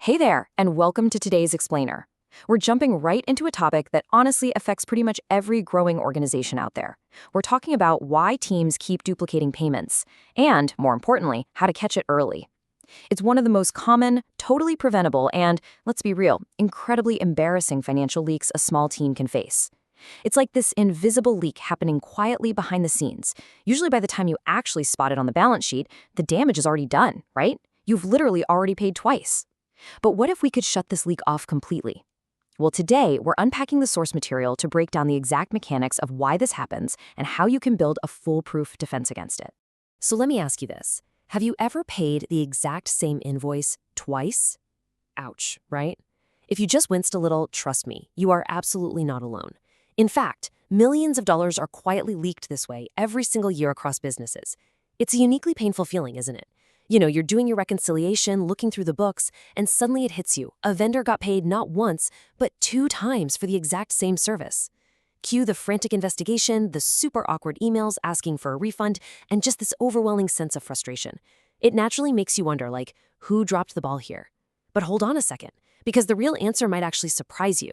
Hey there, and welcome to today's Explainer. We're jumping right into a topic that honestly affects pretty much every growing organization out there. We're talking about why teams keep duplicating payments, and, more importantly, how to catch it early. It's one of the most common, totally preventable, and, let's be real, incredibly embarrassing financial leaks a small team can face. It's like this invisible leak happening quietly behind the scenes. Usually by the time you actually spot it on the balance sheet, the damage is already done, right? You've literally already paid twice. But what if we could shut this leak off completely? Well, today, we're unpacking the source material to break down the exact mechanics of why this happens and how you can build a foolproof defense against it. So let me ask you this. Have you ever paid the exact same invoice twice? Ouch, right? If you just winced a little, trust me, you are absolutely not alone. In fact, millions of dollars are quietly leaked this way every single year across businesses. It's a uniquely painful feeling, isn't it? You're doing your reconciliation, looking through the books, and suddenly it hits you. A vendor got paid not once, but 2 times for the exact same service. Cue the frantic investigation, the super awkward emails asking for a refund, and just this overwhelming sense of frustration. It naturally makes you wonder, who dropped the ball here? But hold on a second, because the real answer might actually surprise you.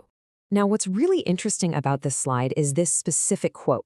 Now, what's really interesting about this slide is this specific quote.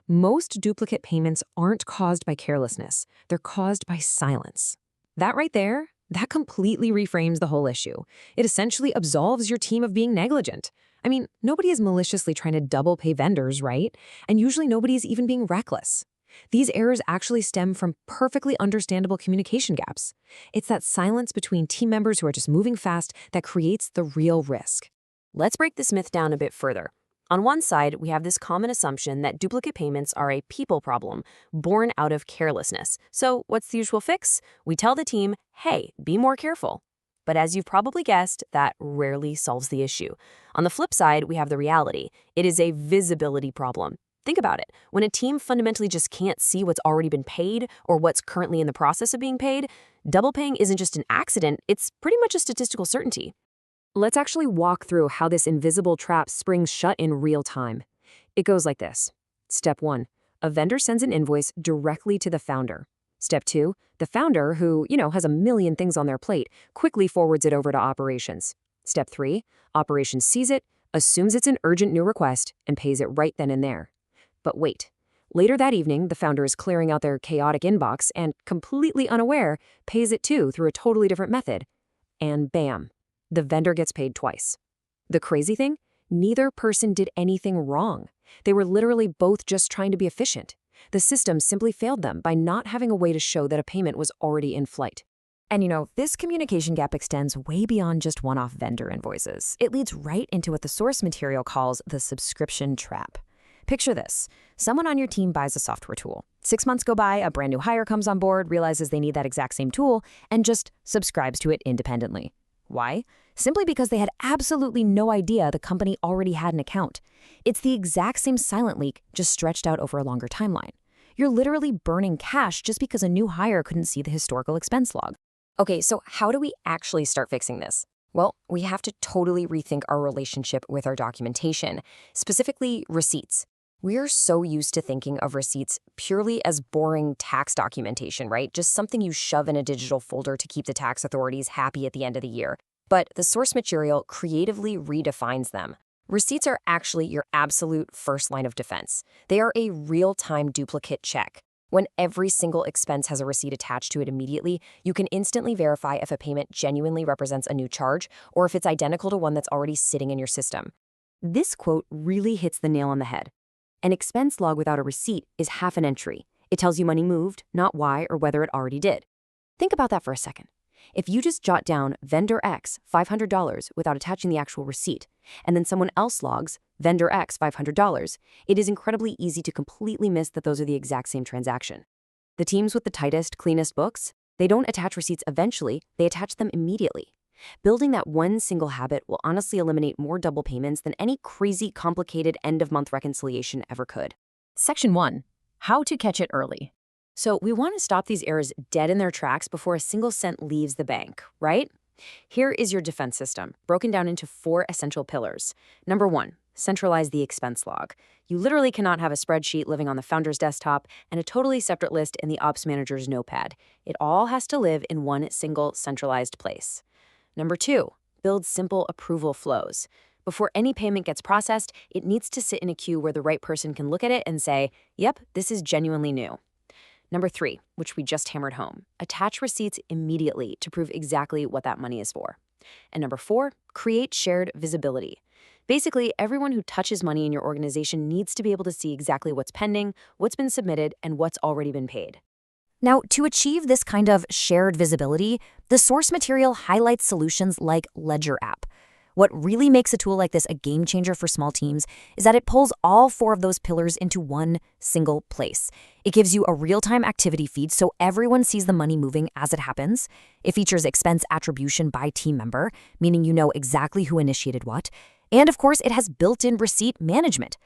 Most duplicate payments aren't caused by carelessness. They're caused by silence. That right there, that completely reframes the whole issue. It essentially absolves your team of being negligent. I mean, nobody is maliciously trying to double pay vendors, right? And usually nobody is even being reckless. These errors actually stem from perfectly understandable communication gaps. It's that silence between team members who are just moving fast that creates the real risk. Let's break this myth down a bit further. On one side, we have this common assumption that duplicate payments are a people problem, born out of carelessness. So what's the usual fix? We tell the team, hey, be more careful. But as you've probably guessed, that rarely solves the issue. On the flip side, we have the reality. It is a visibility problem. Think about it. When a team fundamentally just can't see what's already been paid or what's currently in the process of being paid, double paying isn't just an accident, it's pretty much a statistical certainty. Let's actually walk through how this invisible trap springs shut in real time. It goes like this. Step 1. A vendor sends an invoice directly to the founder. Step 2. The founder, who, has a million things on their plate, quickly forwards it over to operations. Step 3. Operations sees it, assumes it's an urgent new request, and pays it right then and there. But wait. Later that evening, the founder is clearing out their chaotic inbox and, completely unaware, pays it too through a totally different method. And bam. The vendor gets paid twice. The crazy thing? Neither person did anything wrong. They were literally both just trying to be efficient. The system simply failed them by not having a way to show that a payment was already in flight. And this communication gap extends way beyond just one-off vendor invoices. It leads right into what the source material calls the subscription trap. Picture this. Someone on your team buys a software tool. 6 months go by, a brand new hire comes on board, realizes they need that exact same tool, and just subscribes to it independently. Why? Simply because they had absolutely no idea the company already had an account. It's the exact same silent leak, just stretched out over a longer timeline. You're literally burning cash just because a new hire couldn't see the historical expense log. Okay, so how do we actually start fixing this? Well, we have to totally rethink our relationship with our documentation, specifically receipts. We're so used to thinking of receipts purely as boring tax documentation, right? Just something you shove in a digital folder to keep the tax authorities happy at the end of the year. But the source material creatively redefines them. Receipts are actually your absolute first line of defense. They are a real-time duplicate check. When every single expense has a receipt attached to it immediately, you can instantly verify if a payment genuinely represents a new charge or if it's identical to one that's already sitting in your system. This quote really hits the nail on the head. An expense log without a receipt is half an entry. It tells you money moved, not why or whether it already did. Think about that for a second. If you just jot down vendor X $500 without attaching the actual receipt, and then someone else logs vendor X $500, it is incredibly easy to completely miss that those are the exact same transaction. The teams with the tightest, cleanest books, they don't attach receipts eventually, they attach them immediately. Building that one single habit will honestly eliminate more double payments than any crazy, complicated end-of-month reconciliation ever could. Section 1. How to catch it early. So we want to stop these errors dead in their tracks before a single cent leaves the bank, right? Here is your defense system, broken down into 4 essential pillars. Number 1, centralize the expense log. You literally cannot have a spreadsheet living on the founder's desktop and a totally separate list in the ops manager's notepad. It all has to live in one single centralized place. Number 2, build simple approval flows. Before any payment gets processed, it needs to sit in a queue where the right person can look at it and say, yep, this is genuinely new. Number 3, which we just hammered home, attach receipts immediately to prove exactly what that money is for. And number 4, create shared visibility. Basically, everyone who touches money in your organization needs to be able to see exactly what's pending, what's been submitted, and what's already been paid. Now, to achieve this kind of shared visibility, the source material highlights solutions like Ledger app. What really makes a tool like this a game changer for small teams is that it pulls all 4 of those pillars into one single place. It gives you a real-time activity feed so everyone sees the money moving as it happens. It features expense attribution by team member, meaning you know exactly who initiated what. And of course, it has built-in receipt management.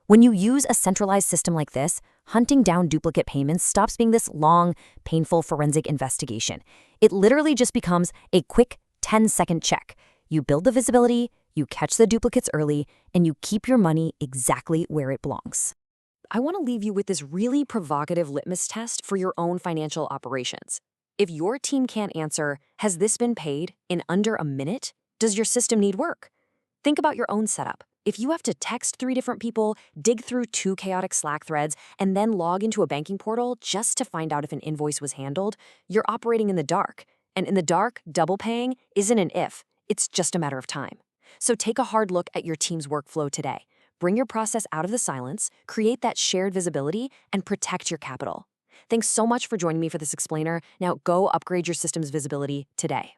When you use a centralized system like this, hunting down duplicate payments stops being this long, painful forensic investigation. It literally just becomes a quick 10-second check. You build the visibility, you catch the duplicates early, and you keep your money exactly where it belongs. I want to leave you with this really provocative litmus test for your own financial operations. If your team can't answer, has this been paid, in under a minute, does your system need work? Think about your own setup. If you have to text 3 different people, dig through 2 chaotic Slack threads, and then log into a banking portal just to find out if an invoice was handled, you're operating in the dark. And in the dark, double paying isn't an if. It's just a matter of time. So take a hard look at your team's workflow today. Bring your process out of the silence, create that shared visibility, and protect your capital. Thanks so much for joining me for this explainer. Now go upgrade your system's visibility today.